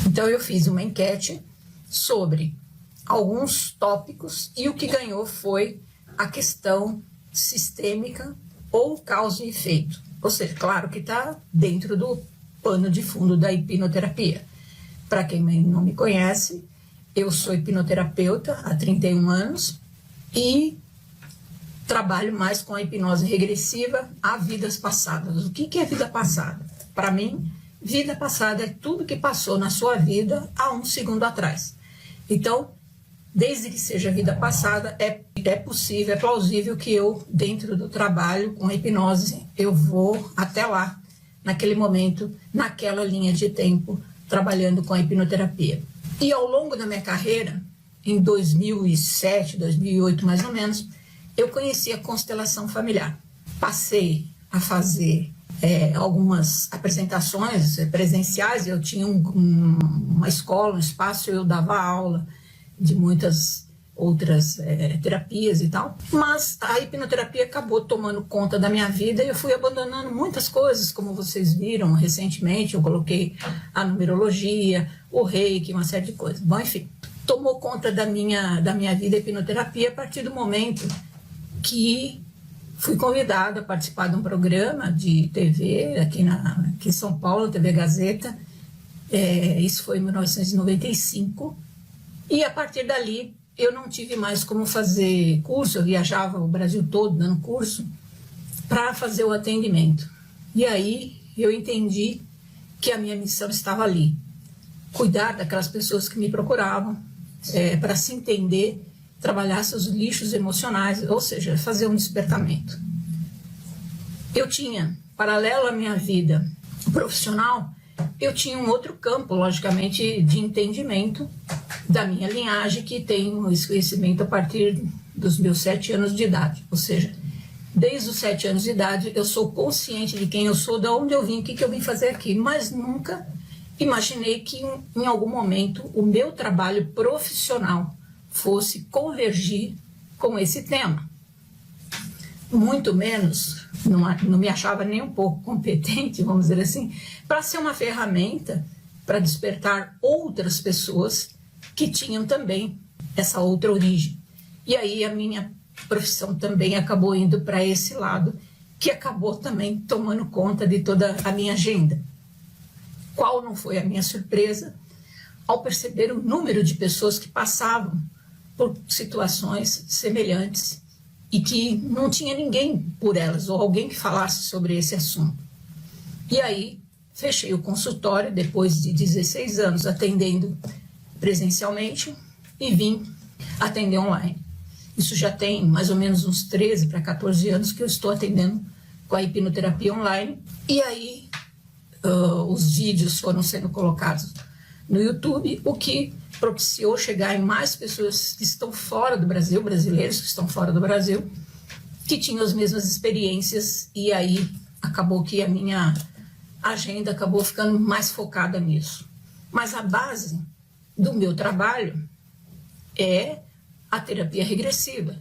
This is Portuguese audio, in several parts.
Então eu fiz uma enquete sobre alguns tópicos e o que ganhou foi a questão sistêmica ou causa e efeito. Ou seja, claro que está dentro do pano de fundo da hipnoterapia. Para quem não me conhece, eu sou hipnoterapeuta há 31 anos e trabalho mais com a hipnose regressiva a vidas passadas. O que é vida passada? Para mim, vida passada é tudo que passou na sua vida há um segundo atrás. Então, desde que seja vida passada, é possível, é plausível que eu, dentro do trabalho com a hipnose, eu vou até lá, naquele momento, naquela linha de tempo, trabalhando com a hipnoterapia. E ao longo da minha carreira, em 2007, 2008 mais ou menos, eu conheci a constelação familiar. Passei a fazer algumas apresentações presenciais. Eu tinha uma escola, um espaço, eu dava aula de muitas outras terapias e tal, mas a hipnoterapia acabou tomando conta da minha vida e eu fui abandonando muitas coisas, como vocês viram recentemente. Eu coloquei a numerologia, o reiki, uma série de coisas. Bom, enfim, tomou conta da minha vida a hipnoterapia a partir do momento que fui convidada a participar de um programa de TV aqui em São Paulo, TV Gazeta. Isso foi em 1995. E a partir dali, eu não tive mais como fazer curso. Eu viajava o Brasil todo dando curso para fazer o atendimento. E aí eu entendi que a minha missão estava ali. Cuidar daquelas pessoas que me procuravam para se entender, trabalhar seus lixos emocionais, ou seja, fazer um despertamento. Eu tinha, paralelo à minha vida profissional, eu tinha um outro campo, logicamente, de entendimento da minha linhagem, que tem esse conhecimento a partir dos meus 7 anos de idade. Ou seja, desde os 7 anos de idade, eu sou consciente de quem eu sou, de onde eu vim, o que eu vim fazer aqui, mas nunca imaginei que em algum momento o meu trabalho profissional fosse convergir com esse tema. Muito menos, não me achava nem um pouco competente, vamos dizer assim, para ser uma ferramenta para despertar outras pessoas que tinham também essa outra origem. E aí a minha profissão também acabou indo para esse lado, que acabou também tomando conta de toda a minha agenda. Qual não foi a minha surpresa ao perceber o número de pessoas que passavam por situações semelhantes e que não tinha ninguém por elas, ou alguém que falasse sobre esse assunto. E aí fechei o consultório, depois de 16 anos atendendo presencialmente, e vim atender online. Isso já tem mais ou menos uns 13 para 14 anos que eu estou atendendo com a hipnoterapia online. E aí os vídeos foram sendo colocados no YouTube, o que propiciou chegar em mais pessoas que estão fora do Brasil, brasileiros que estão fora do Brasil, que tinham as mesmas experiências, e aí acabou que a minha agenda acabou ficando mais focada nisso. Mas a base do meu trabalho é a terapia regressiva,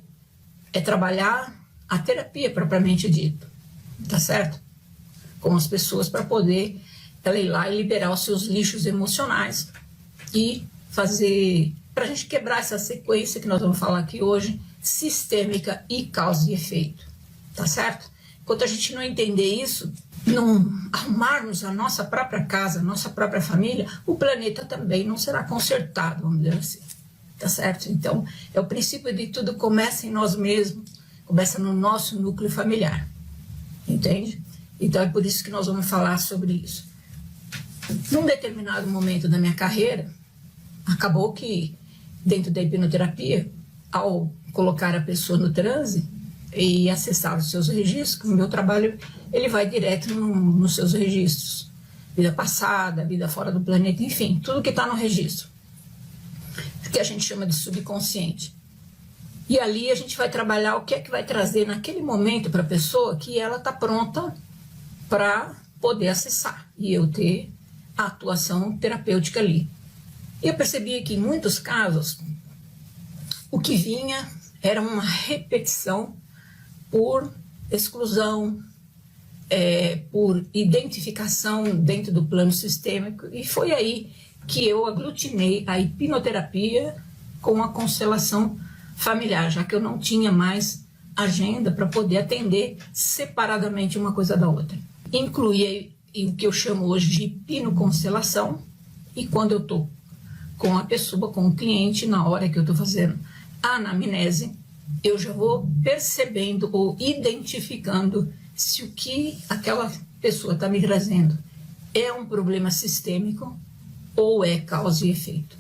é trabalhar a terapia propriamente dita, tá certo? Com as pessoas para poder ela ir lá e liberar os seus lixos emocionais e fazer, para a gente quebrar essa sequência que nós vamos falar aqui hoje, sistêmica e causa e efeito, tá certo? Enquanto a gente não entender isso, não arrumarmos a nossa própria casa, a nossa própria família, o planeta também não será consertado, vamos dizer assim, tá certo? Então, o princípio de tudo começa em nós mesmos, começa no nosso núcleo familiar, entende? Então, é por isso que nós vamos falar sobre isso. Num determinado momento da minha carreira, acabou que, dentro da hipnoterapia, ao colocar a pessoa no transe e acessar os seus registros, o meu trabalho ele vai direto nos seus registros. Vida passada, vida fora do planeta, enfim, tudo que está no registro, que a gente chama de subconsciente. E ali a gente vai trabalhar o que é que vai trazer naquele momento para a pessoa que ela está pronta para poder acessar e eu ter a atuação terapêutica ali. E eu percebi que em muitos casos o que vinha era uma repetição por exclusão, por identificação dentro do plano sistêmico, e foi aí que eu aglutinei a hipnoterapia com a constelação familiar, já que eu não tinha mais agenda para poder atender separadamente uma coisa da outra. Incluí o que eu chamo hoje de hipnoconstelação, e quando eu estou com a pessoa, com o cliente, na hora que eu estou fazendo a anamnese, eu já vou percebendo ou identificando se o que aquela pessoa está me trazendo é um problema sistêmico ou é causa e efeito.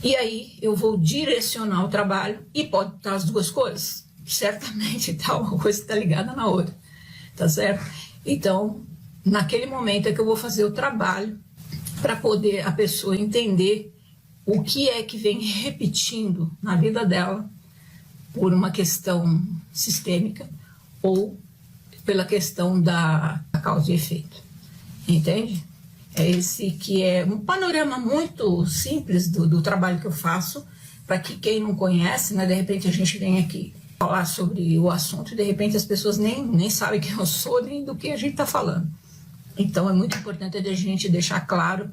E aí eu vou direcionar o trabalho, e pode estar as duas coisas. Certamente tá, uma coisa está ligada na outra, tá certo? Então, naquele momento é que eu vou fazer o trabalho para poder a pessoa entender o que é que vem repetindo na vida dela por uma questão sistêmica ou pela questão da causa e efeito. Entende? É esse que é um panorama muito simples do trabalho que eu faço, para que quem não conhece, né, de repente a gente vem aqui falar sobre o assunto e de repente as pessoas nem sabem quem eu sou, nem do que a gente está falando. Então é muito importante a gente deixar claro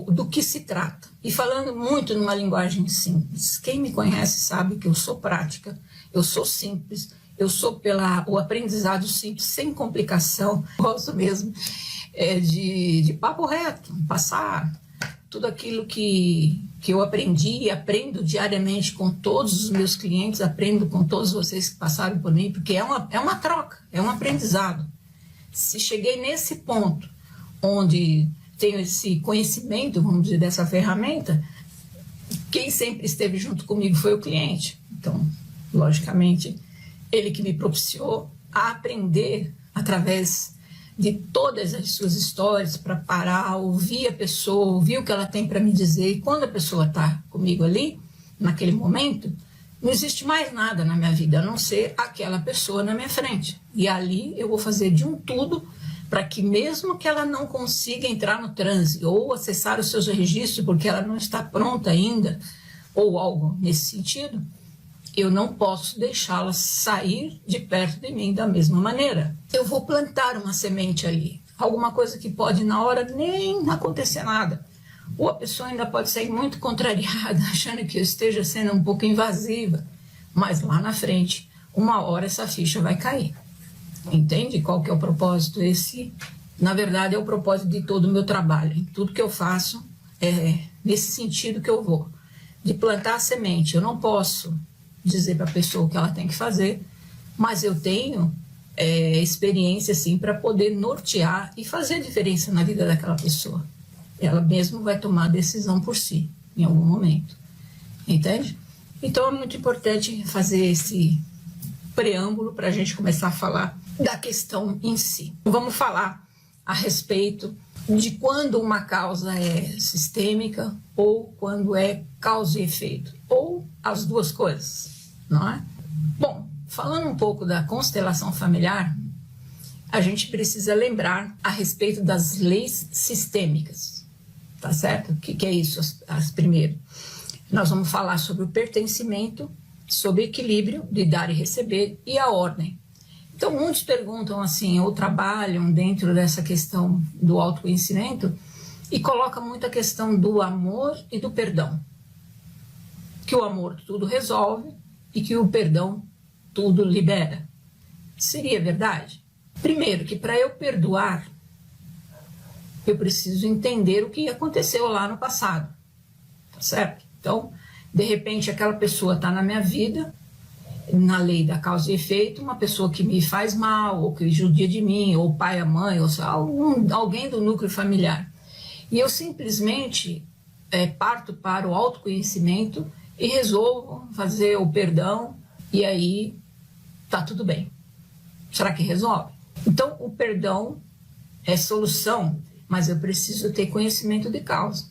do que se trata. E falando muito numa linguagem simples. Quem me conhece sabe que eu sou prática, eu sou simples, eu sou o aprendizado simples, sem complicação. Gosto mesmo de papo reto, passar tudo aquilo que eu aprendi e aprendo diariamente com todos os meus clientes, aprendo com todos vocês que passaram por mim, porque é uma troca, é um aprendizado. Se cheguei nesse ponto onde tenho esse conhecimento, vamos dizer, dessa ferramenta, quem sempre esteve junto comigo foi o cliente. Então, logicamente, ele que me propiciou a aprender através de todas as suas histórias, para parar, ouvir a pessoa, ouvir o que ela tem para me dizer. E quando a pessoa está comigo ali, naquele momento, não existe mais nada na minha vida, a não ser aquela pessoa na minha frente. E ali eu vou fazer de um tudo para que, mesmo que ela não consiga entrar no transe ou acessar os seus registros porque ela não está pronta ainda, ou algo nesse sentido, eu não posso deixá-la sair de perto de mim da mesma maneira. Eu vou plantar uma semente ali, alguma coisa que pode na hora nem acontecer nada. Ou a pessoa ainda pode sair muito contrariada, achando que eu esteja sendo um pouco invasiva. Mas lá na frente, uma hora essa ficha vai cair. Entende qual que é o propósito? Esse, na verdade, é o propósito de todo o meu trabalho. Em tudo que eu faço, é nesse sentido que eu vou. De plantar a semente. Eu não posso dizer para a pessoa o que ela tem que fazer, mas eu tenho experiência, assim, para poder nortear e fazer a diferença na vida daquela pessoa. Ela mesmo vai tomar a decisão por si, em algum momento. Entende? Então, é muito importante fazer esse preâmbulo para a gente começar a falar da questão em si. Vamos falar a respeito de quando uma causa é sistêmica ou quando é causa e efeito, ou as duas coisas, não é? Bom, falando um pouco da constelação familiar, a gente precisa lembrar a respeito das leis sistêmicas. Tá certo? O que é isso? Primeiro, nós vamos falar sobre o pertencimento, sobre equilíbrio de dar e receber e a ordem. Então, muitos perguntam assim, ou trabalham dentro dessa questão do autoconhecimento e colocam muito a questão do amor e do perdão. Que o amor tudo resolve e que o perdão tudo libera. Seria verdade? Primeiro, que para eu perdoar, eu preciso entender o que aconteceu lá no passado, tá certo? Então, de repente, aquela pessoa está na minha vida, na lei da causa e efeito, uma pessoa que me faz mal, ou que judia de mim, ou pai, a mãe, ou alguém do núcleo familiar. E eu simplesmente parto para o autoconhecimento e resolvo fazer o perdão, e aí tá tudo bem. Será que resolve? Então, o perdão é solução, mas eu preciso ter conhecimento de causa.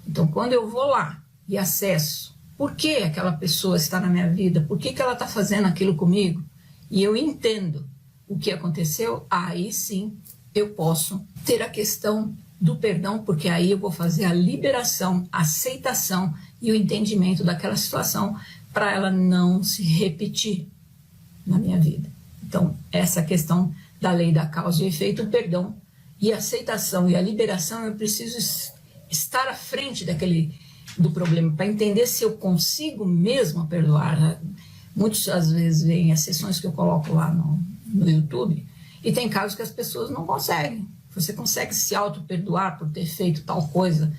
Então, quando eu vou lá e acesso por que aquela pessoa está na minha vida, por que ela está fazendo aquilo comigo, e eu entendo o que aconteceu, aí sim eu posso ter a questão do perdão, porque aí eu vou fazer a liberação, a aceitação e o entendimento daquela situação para ela não se repetir na minha vida. Então, essa questão da lei da causa e efeito, o perdão e a aceitação e a liberação, eu preciso estar à frente do problema, para entender se eu consigo mesmo perdoar. Muitas às vezes vem as sessões que eu coloco lá no YouTube, e tem casos que as pessoas não conseguem. Você consegue se auto-perdoar por ter feito tal coisa,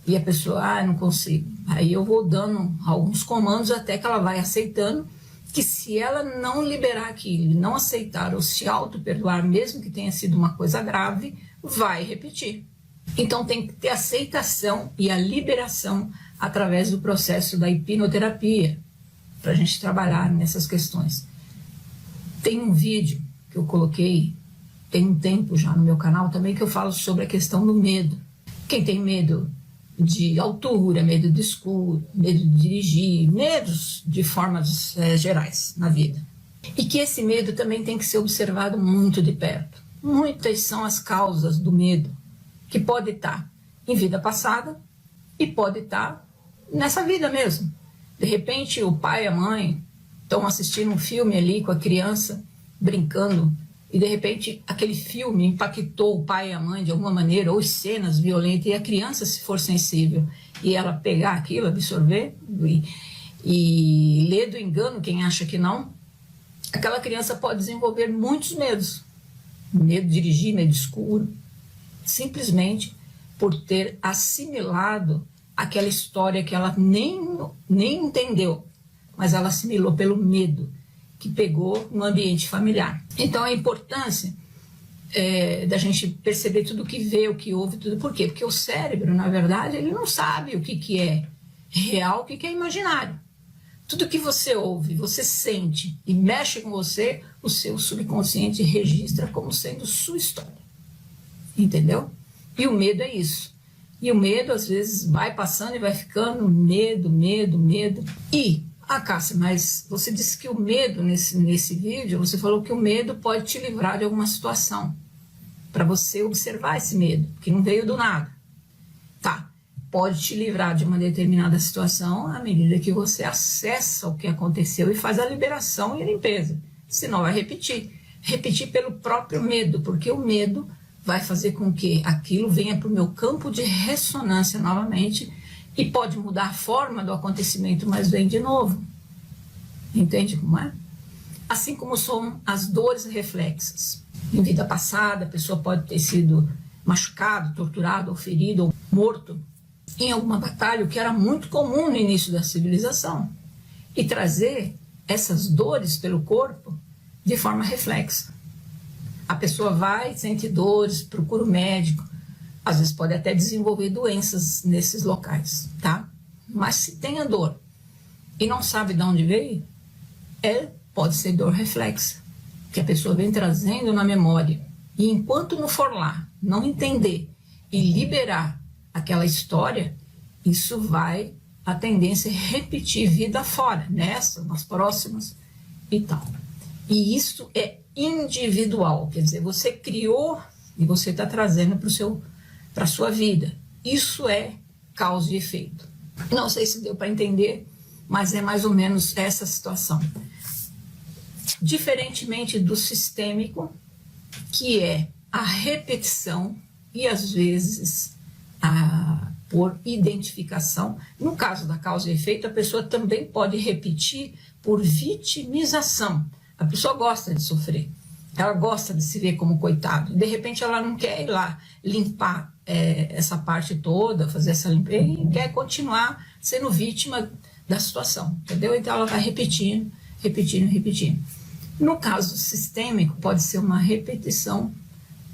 e a pessoa, não consigo. Aí eu vou dando alguns comandos até que ela vai aceitando, que se ela não liberar aquilo, não aceitar ou se auto-perdoar, mesmo que tenha sido uma coisa grave, vai repetir. Então tem que ter aceitação e a liberação através do processo da hipnoterapia, para a gente trabalhar nessas questões. Tem um vídeo que eu coloquei, tem um tempo já no meu canal também, que eu falo sobre a questão do medo. Quem tem medo de altura, medo do escuro, medo de dirigir, medos de formas gerais na vida. E que esse medo também tem que ser observado muito de perto. Muitas são as causas do medo, que pode estar em vida passada e pode estar nessa vida mesmo. De repente, o pai e a mãe estão assistindo um filme ali com a criança, brincando, e de repente aquele filme impactou o pai e a mãe de alguma maneira, ou cenas violentas, e a criança, se for sensível, e ela pegar aquilo, absorver, e ler do engano quem acha que não, aquela criança pode desenvolver muitos medos. Medo de dirigir, medo escuro, simplesmente por ter assimilado aquela história que ela nem entendeu, mas ela assimilou pelo medo que pegou no ambiente familiar. Então a importância da gente perceber tudo o que vê, o que ouve, tudo. Por quê? Porque o cérebro, na verdade, ele não sabe o que é real, o que é imaginário. Tudo que você ouve, você sente e mexe com você, o seu subconsciente registra como sendo sua história. Entendeu? E o medo é isso. E o medo, às vezes, vai passando e vai ficando medo. E, Cássia, mas você disse que o medo, nesse vídeo, você falou que o medo pode te livrar de alguma situação. Para você observar esse medo, que não veio do nada. Tá, pode te livrar de uma determinada situação à medida que você acessa o que aconteceu e faz a liberação e a limpeza. Senão vai repetir. Repetir pelo próprio medo, porque o medo vai fazer com que aquilo venha para o meu campo de ressonância novamente e pode mudar a forma do acontecimento, mas vem de novo. Entende como é? Assim como são as dores reflexas. Em vida passada, a pessoa pode ter sido machucado, torturado, ou ferido, ou morto em alguma batalha, o que era muito comum no início da civilização, e trazer essas dores pelo corpo de forma reflexa. A pessoa vai, sente dores, procura o médico, às vezes pode até desenvolver doenças nesses locais, tá? Mas se tem a dor e não sabe de onde veio, pode ser dor reflexa, que a pessoa vem trazendo na memória. E enquanto não for lá, não entender e liberar aquela história, isso vai, a tendência é repetir vida fora, nessa, nas próximas e tal. E isso é individual, quer dizer, você criou e você está trazendo para a sua vida. Isso é causa e efeito. Não sei se deu para entender, mas é mais ou menos essa situação. Diferentemente do sistêmico, que é a repetição e às vezes por identificação. No caso da causa e efeito, a pessoa também pode repetir por vitimização. A pessoa gosta de sofrer, ela gosta de se ver como coitado. De repente ela não quer ir lá limpar essa parte toda, fazer essa limpeza, e quer continuar sendo vítima da situação, entendeu? Então ela vai repetindo. No caso sistêmico, pode ser uma repetição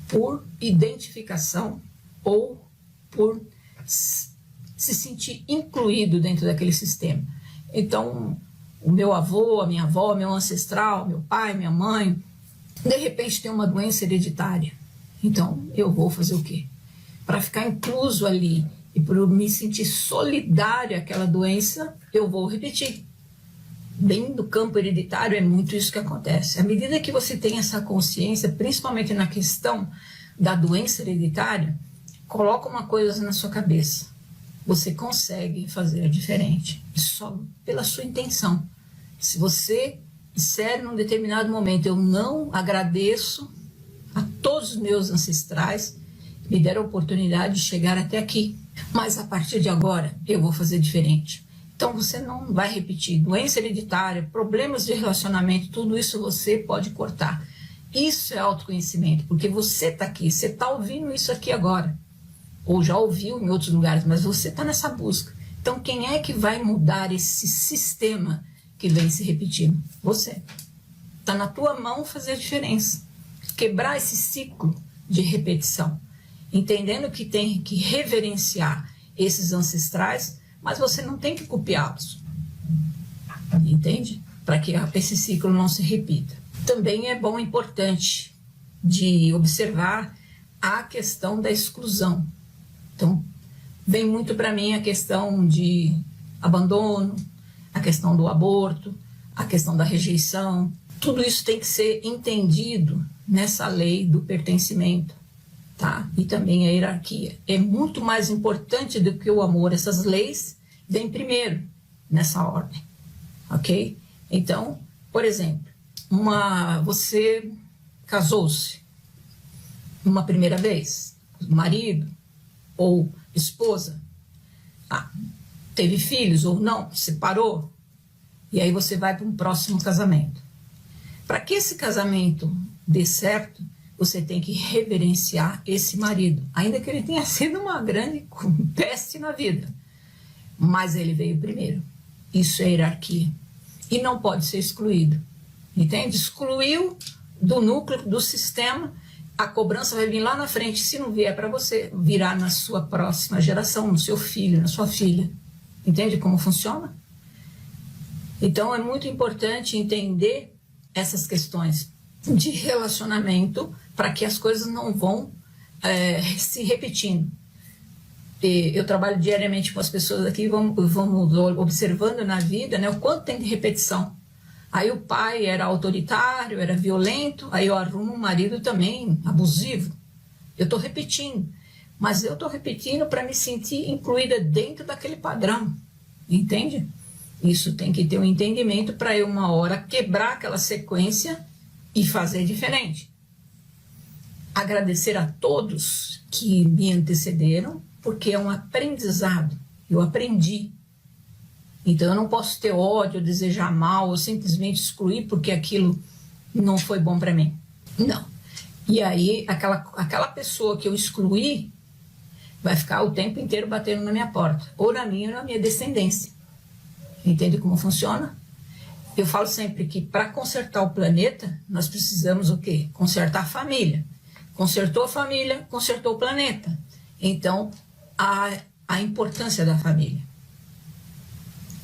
por identificação ou por se sentir incluído dentro daquele sistema. Então, o meu avô, a minha avó, meu ancestral, meu pai, minha mãe, de repente tem uma doença hereditária. Então, eu vou fazer o quê? Para ficar incluso ali e por eu me sentir solidário àquela doença, eu vou repetir. Bem do campo hereditário é muito isso que acontece. À medida que você tem essa consciência, principalmente na questão da doença hereditária, coloca uma coisa na sua cabeça. Você consegue fazer diferente, só pela sua intenção. Se você disser num determinado momento, eu não agradeço a todos os meus ancestrais, me deram a oportunidade de chegar até aqui. Mas a partir de agora, eu vou fazer diferente. Então, você não vai repetir. Doença hereditária, problemas de relacionamento, tudo isso você pode cortar. Isso é autoconhecimento, porque você está aqui, você está ouvindo isso aqui agora. Ou já ouviu em outros lugares, mas você está nessa busca. Então, quem é que vai mudar esse sistema que vem se repetindo? Você. Está na tua mão fazer a diferença. Quebrar esse ciclo de repetição. Entendendo que tem que reverenciar esses ancestrais, mas você não tem que copiá-los. Entende? Para que esse ciclo não se repita. Também é bom, importante de observar a questão da exclusão. Então, vem muito para mim a questão de abandono, a questão do aborto, a questão da rejeição. Tudo isso tem que ser entendido nessa lei do pertencimento, tá? E também a hierarquia. É muito mais importante do que o amor. Essas leis vêm primeiro nessa ordem, ok? Então, por exemplo, você casou-se uma primeira vez, marido ou esposa, teve filhos ou não, separou, e aí você vai para um próximo casamento. Para que esse casamento dê certo, você tem que reverenciar esse marido, ainda que ele tenha sido uma grande peste na vida, mas ele veio primeiro. Isso é hierarquia e não pode ser excluído, entende? Excluiu do núcleo, do sistema, a cobrança vai vir lá na frente. Se não vier para você, virá na sua próxima geração, no seu filho, na sua filha. Entende como funciona? Então é muito importante entender essas questões de relacionamento para que as coisas não vão se repetindo. Eu trabalho diariamente com as pessoas aqui, vamos observando na vida, né, o quanto tem de repetição. Aí o pai era autoritário, era violento, aí eu arrumo um marido também abusivo. Eu estou repetindo, mas eu estou repetindo para me sentir incluída dentro daquele padrão, entende? Isso tem que ter um entendimento para eu uma hora quebrar aquela sequência e fazer diferente. Agradecer a todos que me antecederam, porque é um aprendizado, eu aprendi. Então, eu não posso ter ódio, desejar mal, ou simplesmente excluir porque aquilo não foi bom para mim. Não. E aí, aquela pessoa que eu excluí vai ficar o tempo inteiro batendo na minha porta, ou na minha ou na minha descendência. Entende como funciona? Eu falo sempre que para consertar o planeta, nós precisamos o quê? Consertar a família. Consertou a família, consertou o planeta. Então, a importância da família.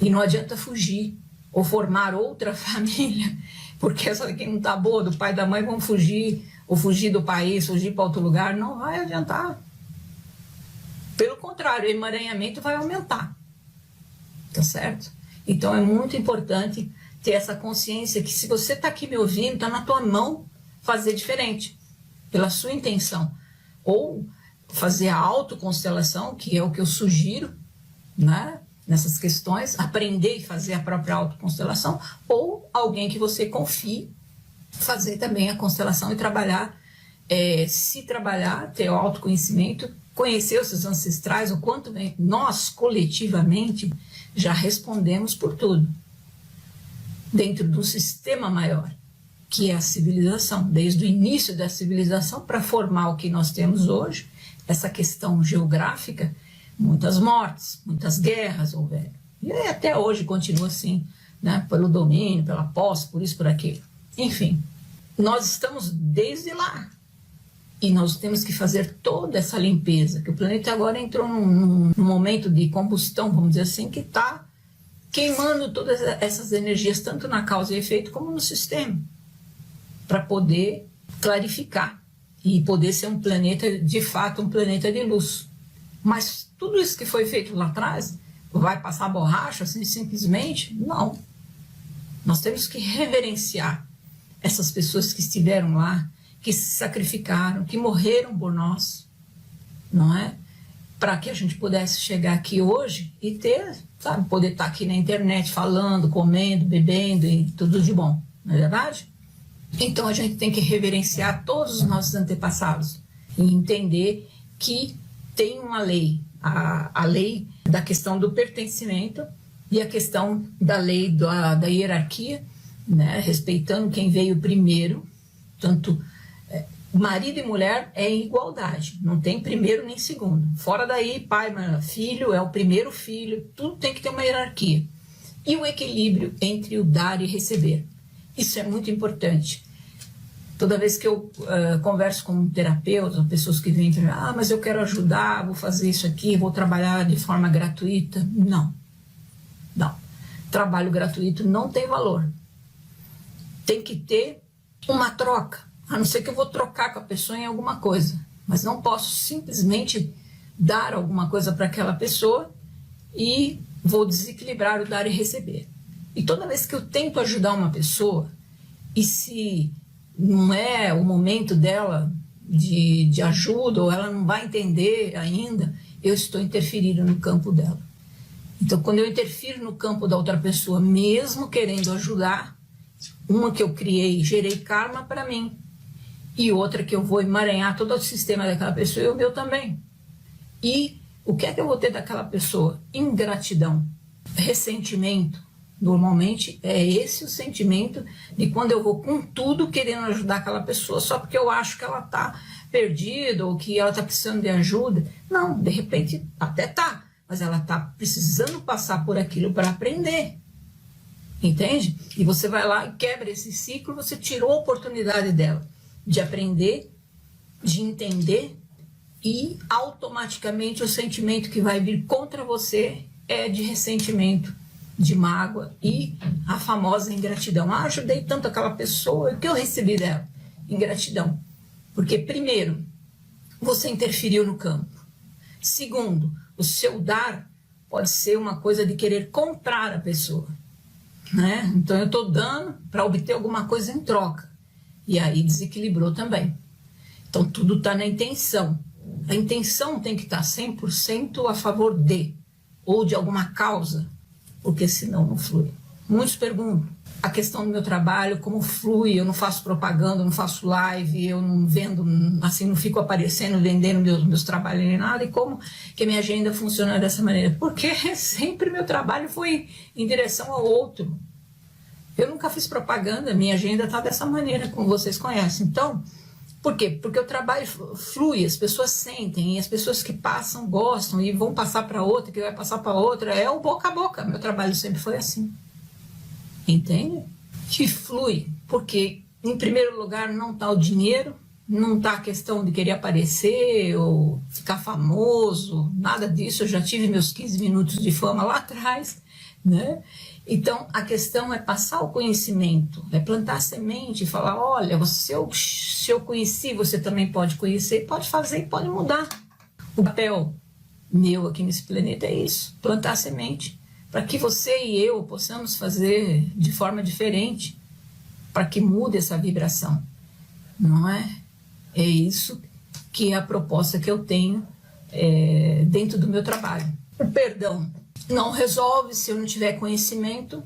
E não adianta fugir ou formar outra família, porque essa daqui não está boa, do pai e da mãe vão fugir, ou fugir do país, fugir para outro lugar, não vai adiantar. Pelo contrário, o emaranhamento vai aumentar. Tá certo? Então é muito importante ter essa consciência que se você está aqui me ouvindo, está na tua mão fazer diferente, pela sua intenção. Ou fazer a autoconstelação, que é o que eu sugiro, né? Nessas questões, aprender e fazer a própria autoconstelação, ou alguém que você confie, fazer também a constelação e trabalhar, se trabalhar, ter o autoconhecimento, conhecer os seus ancestrais, o quanto nós, coletivamente, já respondemos por tudo, dentro do sistema maior, que é a civilização, desde o início da civilização, para formar o que nós temos hoje, essa questão geográfica, muitas mortes, muitas guerras houveram. E até hoje continua assim, né? Pelo domínio, pela posse, por isso, por aquilo. Enfim, nós estamos desde lá. E nós temos que fazer toda essa limpeza, que o planeta agora entrou num momento de combustão, vamos dizer assim, que está queimando todas essas energias, tanto na causa e efeito, como no sistema, para poder clarificar e poder ser um planeta, de fato, um planeta de luz. Mas tudo isso que foi feito lá atrás, vai passar borracha assim simplesmente? Não. Nós temos que reverenciar essas pessoas que estiveram lá, que se sacrificaram, que morreram por nós, não é? Para que a gente pudesse chegar aqui hoje e ter, sabe, poder estar aqui na internet falando, comendo, bebendo e tudo de bom, não é verdade? Então a gente tem que reverenciar todos os nossos antepassados e entender que tem uma lei, a lei da questão do pertencimento e a questão da lei da hierarquia, né, respeitando quem veio primeiro, tanto marido e mulher é em igualdade, não tem primeiro nem segundo. Fora daí, pai, filho é o primeiro filho, tudo tem que ter uma hierarquia. E o equilíbrio entre o dar e receber. Isso é muito importante. Toda vez que eu converso com terapeutas, pessoas que vêm para mim, mas eu quero ajudar, vou fazer isso aqui, vou trabalhar de forma gratuita. Não. Trabalho gratuito não tem valor. Tem que ter uma troca. A não ser que eu vou trocar com a pessoa em alguma coisa. Mas não posso simplesmente dar alguma coisa para aquela pessoa e vou desequilibrar o dar e receber. E toda vez que eu tento ajudar uma pessoa, e se não é o momento dela de ajuda, ou ela não vai entender ainda, eu estou interferindo no campo dela. Então, quando eu interfiro no campo da outra pessoa, mesmo querendo ajudar, uma que eu criei, gerei karma para mim, e outra que eu vou emaranhar todo o sistema daquela pessoa e o meu também. E o que é que eu vou ter daquela pessoa? Ingratidão, ressentimento. Normalmente é esse o sentimento de quando eu vou com tudo querendo ajudar aquela pessoa só porque eu acho que ela está perdida ou que ela está precisando de ajuda. Não, de repente até tá, mas ela está precisando passar por aquilo para aprender. Entende? E você vai lá e quebra esse ciclo, você tirou a oportunidade dela de aprender, de entender, e automaticamente o sentimento que vai vir contra você é de ressentimento, de mágoa e a famosa ingratidão. Ajudei tanto aquela pessoa, o que eu recebi dela? Ingratidão. Porque, primeiro, você interferiu no campo. Segundo, o seu dar pode ser uma coisa de querer comprar a pessoa, né? Então eu estou dando para obter alguma coisa em troca. E aí desequilibrou também. Então tudo está na intenção. A intenção tem que estar 100% a favor de, ou de alguma causa, porque senão não flui. Muitos perguntam a questão do meu trabalho, como flui, eu não faço propaganda, não faço live, eu não vendo, assim, não fico aparecendo, vendendo meus trabalhos nem nada, e como que a minha agenda funciona dessa maneira? Porque sempre meu trabalho foi em direção ao outro. Eu nunca fiz propaganda, minha agenda está dessa maneira, como vocês conhecem. Então, por quê? Porque o trabalho flui, as pessoas sentem, e as pessoas que passam gostam, e vão passar para outra, que vai passar para outra, é o boca a boca. Meu trabalho sempre foi assim. Entende? Que flui, porque, em primeiro lugar, não está o dinheiro, não está a questão de querer aparecer ou ficar famoso, nada disso. Eu já tive meus 15 minutos de fama lá atrás, né? Então, a questão é passar o conhecimento, é plantar a semente e falar, olha, se eu conheci, você também pode conhecer, pode fazer e pode mudar. O papel meu aqui nesse planeta é isso, plantar a semente, para que você e eu possamos fazer de forma diferente, para que mude essa vibração, não é? É isso que é a proposta que eu tenho dentro do meu trabalho. O perdão não resolve se eu não tiver conhecimento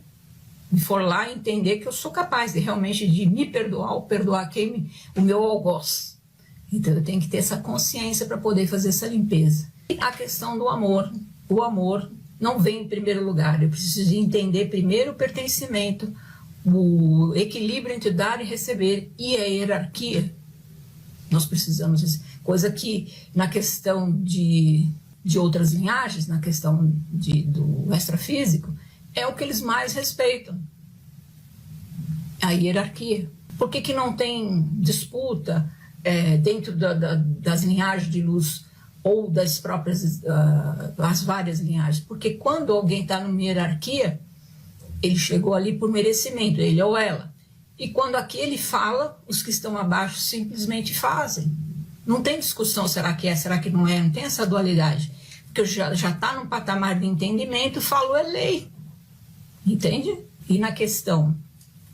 e for lá entender que eu sou capaz de realmente de me perdoar ou perdoar o meu algoz. Então eu tenho que ter essa consciência para poder fazer essa limpeza. E a questão do amor. O amor não vem em primeiro lugar. Eu preciso de entender primeiro o pertencimento, o equilíbrio entre dar e receber e a hierarquia. Nós precisamos disso. Coisa que na questão de outras linhagens, na questão do extrafísico, é o que eles mais respeitam. A hierarquia. Por que não tem disputa dentro das linhagens de luz ou das próprias, as várias linhagens? Porque quando alguém está numa hierarquia, ele chegou ali por merecimento, ele ou ela. E quando aqui ele fala, os que estão abaixo simplesmente fazem. Não tem discussão, será que é, será que não é, não tem essa dualidade. Porque já está num patamar de entendimento, falou é lei. Entende? E na questão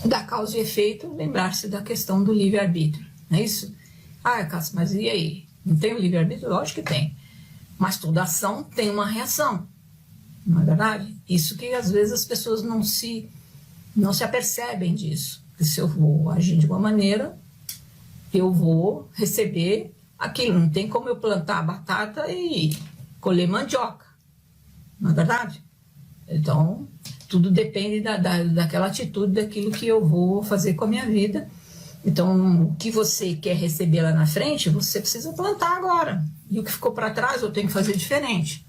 da causa e efeito, lembrar-se da questão do livre-arbítrio. Não é isso? Ah, Cássio, mas e aí? Não tem o livre-arbítrio? Lógico que tem. Mas toda ação tem uma reação. Não é verdade? Isso que às vezes as pessoas não se apercebem disso. Que se eu vou agir de uma maneira, eu vou receber aquilo. Não tem como eu plantar batata e colher mandioca, não é verdade? Então, tudo depende daquela atitude, daquilo que eu vou fazer com a minha vida. Então, o que você quer receber lá na frente, você precisa plantar agora. E o que ficou para trás, eu tenho que fazer diferente.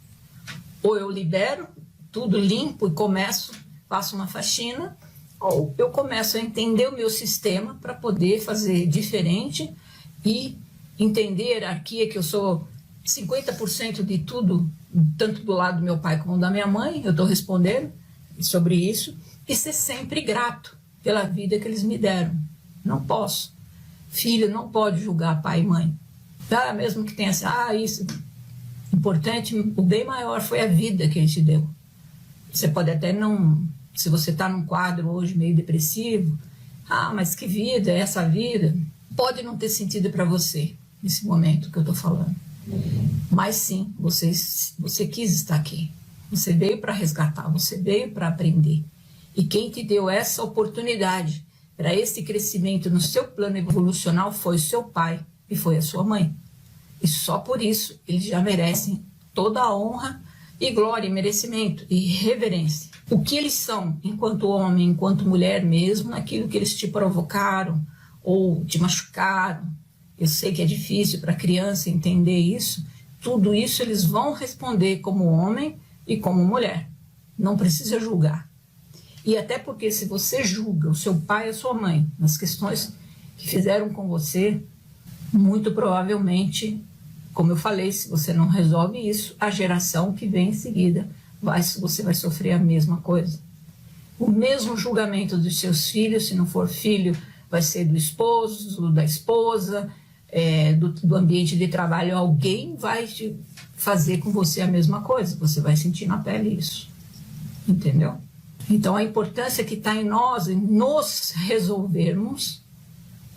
Ou eu libero tudo limpo e faço uma faxina, ou eu começo a entender o meu sistema para poder fazer diferente e entender a hierarquia, que eu sou 50% de tudo, tanto do lado do meu pai como da minha mãe, eu estou respondendo sobre isso, e ser sempre grato pela vida que eles me deram. Não posso. Filho não pode julgar pai e mãe. Tá? Mesmo que tenha assim, isso importante, o bem maior foi a vida que a gente deu. Você pode até não, se você está num quadro hoje meio depressivo, mas que vida é essa vida? Pode não ter sentido para você, nesse momento que eu estou falando. Mas sim, você quis estar aqui. Você veio para resgatar, você veio para aprender. E quem te deu essa oportunidade para esse crescimento no seu plano evolucional foi o seu pai e foi a sua mãe. E só por isso eles já merecem toda a honra e glória, e merecimento e reverência. O que eles são, enquanto homem, enquanto mulher mesmo, naquilo que eles te provocaram ou te machucaram. Eu sei que é difícil para a criança entender isso. Tudo isso eles vão responder como homem e como mulher. Não precisa julgar. E até porque se você julga o seu pai e a sua mãe nas questões que fizeram com você, muito provavelmente, como eu falei, se você não resolve isso, a geração que vem em seguida, você vai sofrer a mesma coisa. O mesmo julgamento dos seus filhos, se não for filho, vai ser do esposo, da esposa, do ambiente de trabalho. Alguém vai fazer com você a mesma coisa, você vai sentir na pele isso. Entendeu? Então, a importância que está em nós, em nos resolvermos,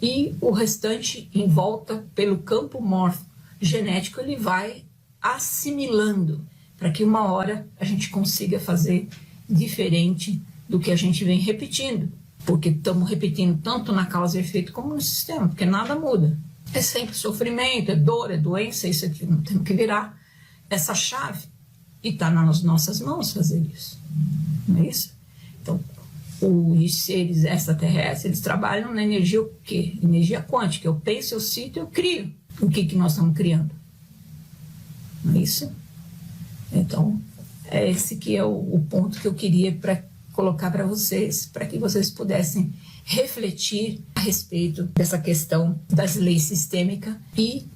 e o restante em volta, pelo campo morfogenético, ele vai assimilando, para que uma hora a gente consiga fazer diferente do que a gente vem repetindo. Porque estamos repetindo tanto na causa e efeito como no sistema, porque nada muda. É sempre sofrimento, é dor, é doença, isso aqui. Não temos que virar essa chave. E está nas nossas mãos fazer isso. Não é isso? Então, os seres extraterrestres, eles trabalham na energia o quê? Energia quântica. Eu penso, eu sinto, eu crio. O que nós estamos criando? Não é isso? Então, é esse que é o ponto que eu queria colocar para vocês, para que vocês pudessem refletir a respeito dessa questão das leis sistêmicas e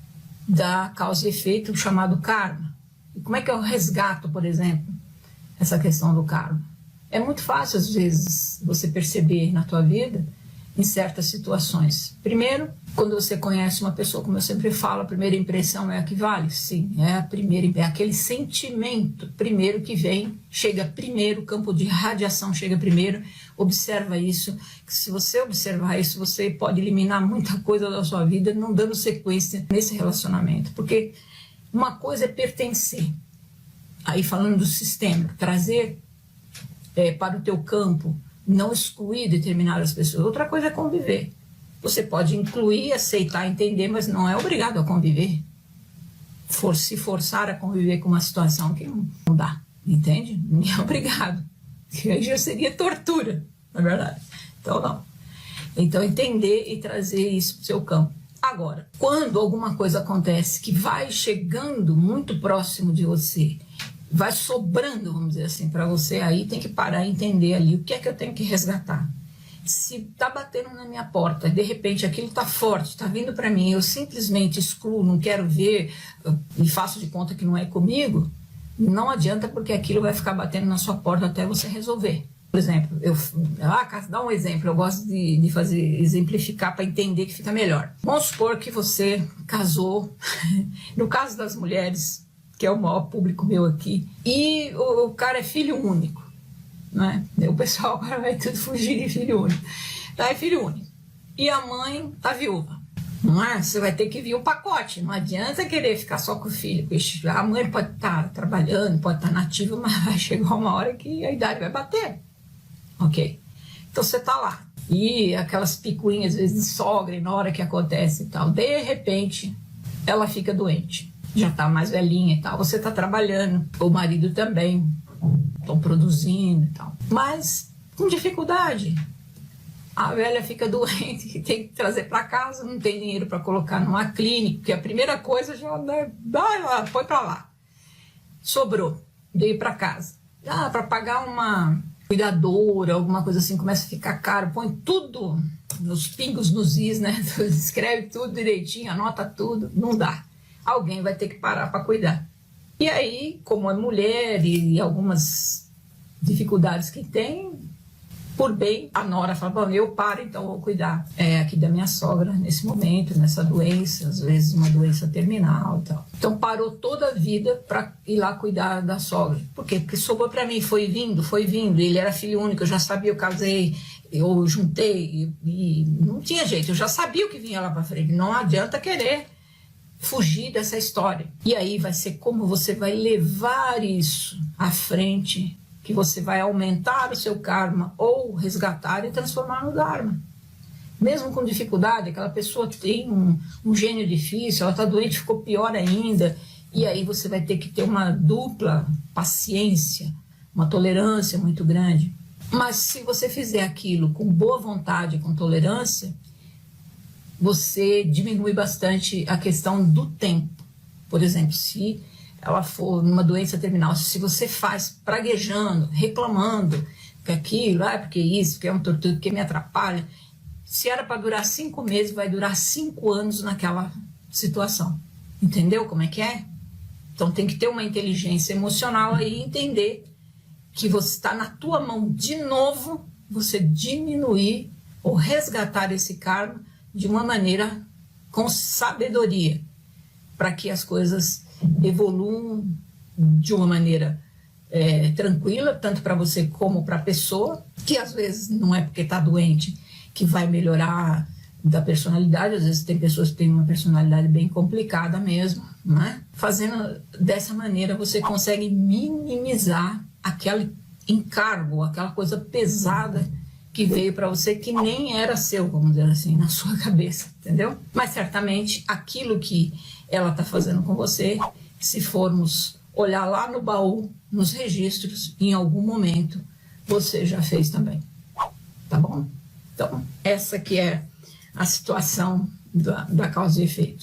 da causa e efeito chamado karma. E como é que eu resgato, por exemplo, essa questão do karma? É muito fácil, às vezes, você perceber na tua vida, em certas situações. Primeiro, quando você conhece uma pessoa, como eu sempre falo, a primeira impressão é a que vale. Sim, é aquele sentimento primeiro que vem, chega primeiro, o campo de radiação chega primeiro. Observa isso, que se você observar isso, você pode eliminar muita coisa da sua vida, não dando sequência nesse relacionamento. Porque uma coisa é pertencer, aí falando do sistema, trazer para o teu campo, não excluir determinadas pessoas. Outra coisa é conviver. Você pode incluir, aceitar, entender, mas não é obrigado a conviver. Se forçar a conviver com uma situação que não dá, entende? Não é obrigado. Que aí já seria tortura, na verdade. Então, não. Então, entender e trazer isso para o seu campo. Agora, quando alguma coisa acontece que vai chegando muito próximo de você, vai sobrando, vamos dizer assim, para você, aí tem que parar e entender ali o que é que eu tenho que resgatar. Se está batendo na minha porta, de repente aquilo está forte, está vindo para mim, eu simplesmente excluo, não quero ver e faço de conta que não é comigo, não adianta, porque aquilo vai ficar batendo na sua porta até você resolver. Por exemplo, dá um exemplo, eu gosto de exemplificar para entender que fica melhor. Vamos supor que você casou, no caso das mulheres, que é o maior público meu aqui, e o cara é filho único, né? O pessoal agora vai tudo fugir de filho único. Então é filho único. E a mãe tá viúva, não é? Você vai ter que vir o pacote, não adianta querer ficar só com o filho. A mãe pode estar trabalhando, pode estar nativa, mas vai chegar uma hora que a idade vai bater, ok? Então você tá lá, e aquelas picuinhas às vezes de sogra, e na hora que acontece e tal, de repente ela fica doente, já está mais velhinha e tal, você está trabalhando, o marido também, estão produzindo e tal, mas com dificuldade. A velha fica doente, tem que trazer para casa, não tem dinheiro para colocar numa clínica, porque a primeira coisa já vai lá, foi para lá. Sobrou, veio para casa. Para pagar uma cuidadora, alguma coisa assim, começa a ficar caro, põe tudo nos pingos, nos is, né? Escreve tudo direitinho, anota tudo, não dá. Alguém vai ter que parar para cuidar. E aí, como é mulher e algumas dificuldades que tem, por bem, a nora fala, bom, eu paro, então vou cuidar aqui da minha sogra nesse momento, nessa doença, às vezes uma doença terminal e tal. Então parou toda a vida para ir lá cuidar da sogra. Por quê? Porque sobrou para mim, foi vindo, ele era filho único, eu já sabia, eu casei, eu juntei, e não tinha jeito, eu já sabia o que vinha lá para frente, não adianta querer fugir dessa história. E aí vai ser como você vai levar isso à frente, que você vai aumentar o seu karma ou resgatar e transformar no dharma. Mesmo com dificuldade, aquela pessoa tem um gênio difícil, ela está doente, ficou pior ainda, e aí você vai ter que ter uma dupla paciência, uma tolerância muito grande. Mas se você fizer aquilo com boa vontade, com tolerância, você diminui bastante a questão do tempo. Por exemplo, se ela for numa doença terminal, se você faz praguejando, reclamando que aquilo, porque isso, que é um tortura, que me atrapalha, se era para durar 5 meses, vai durar 5 anos naquela situação. Entendeu como é que é? Então tem que ter uma inteligência emocional aí e entender que você está na tua mão de novo, você diminuir ou resgatar esse karma de uma maneira com sabedoria, para que as coisas evoluam de uma maneira tranquila, tanto para você como para a pessoa, que às vezes não é porque está doente que vai melhorar da personalidade, às vezes tem pessoas que têm uma personalidade bem complicada mesmo, né? Fazendo dessa maneira você consegue minimizar aquele encargo, aquela coisa pesada que veio para você, que nem era seu, vamos dizer assim, na sua cabeça, entendeu? Mas certamente aquilo que ela está fazendo com você, se formos olhar lá no baú, nos registros, em algum momento você já fez também, tá bom? Então, essa que é a situação da causa e efeito.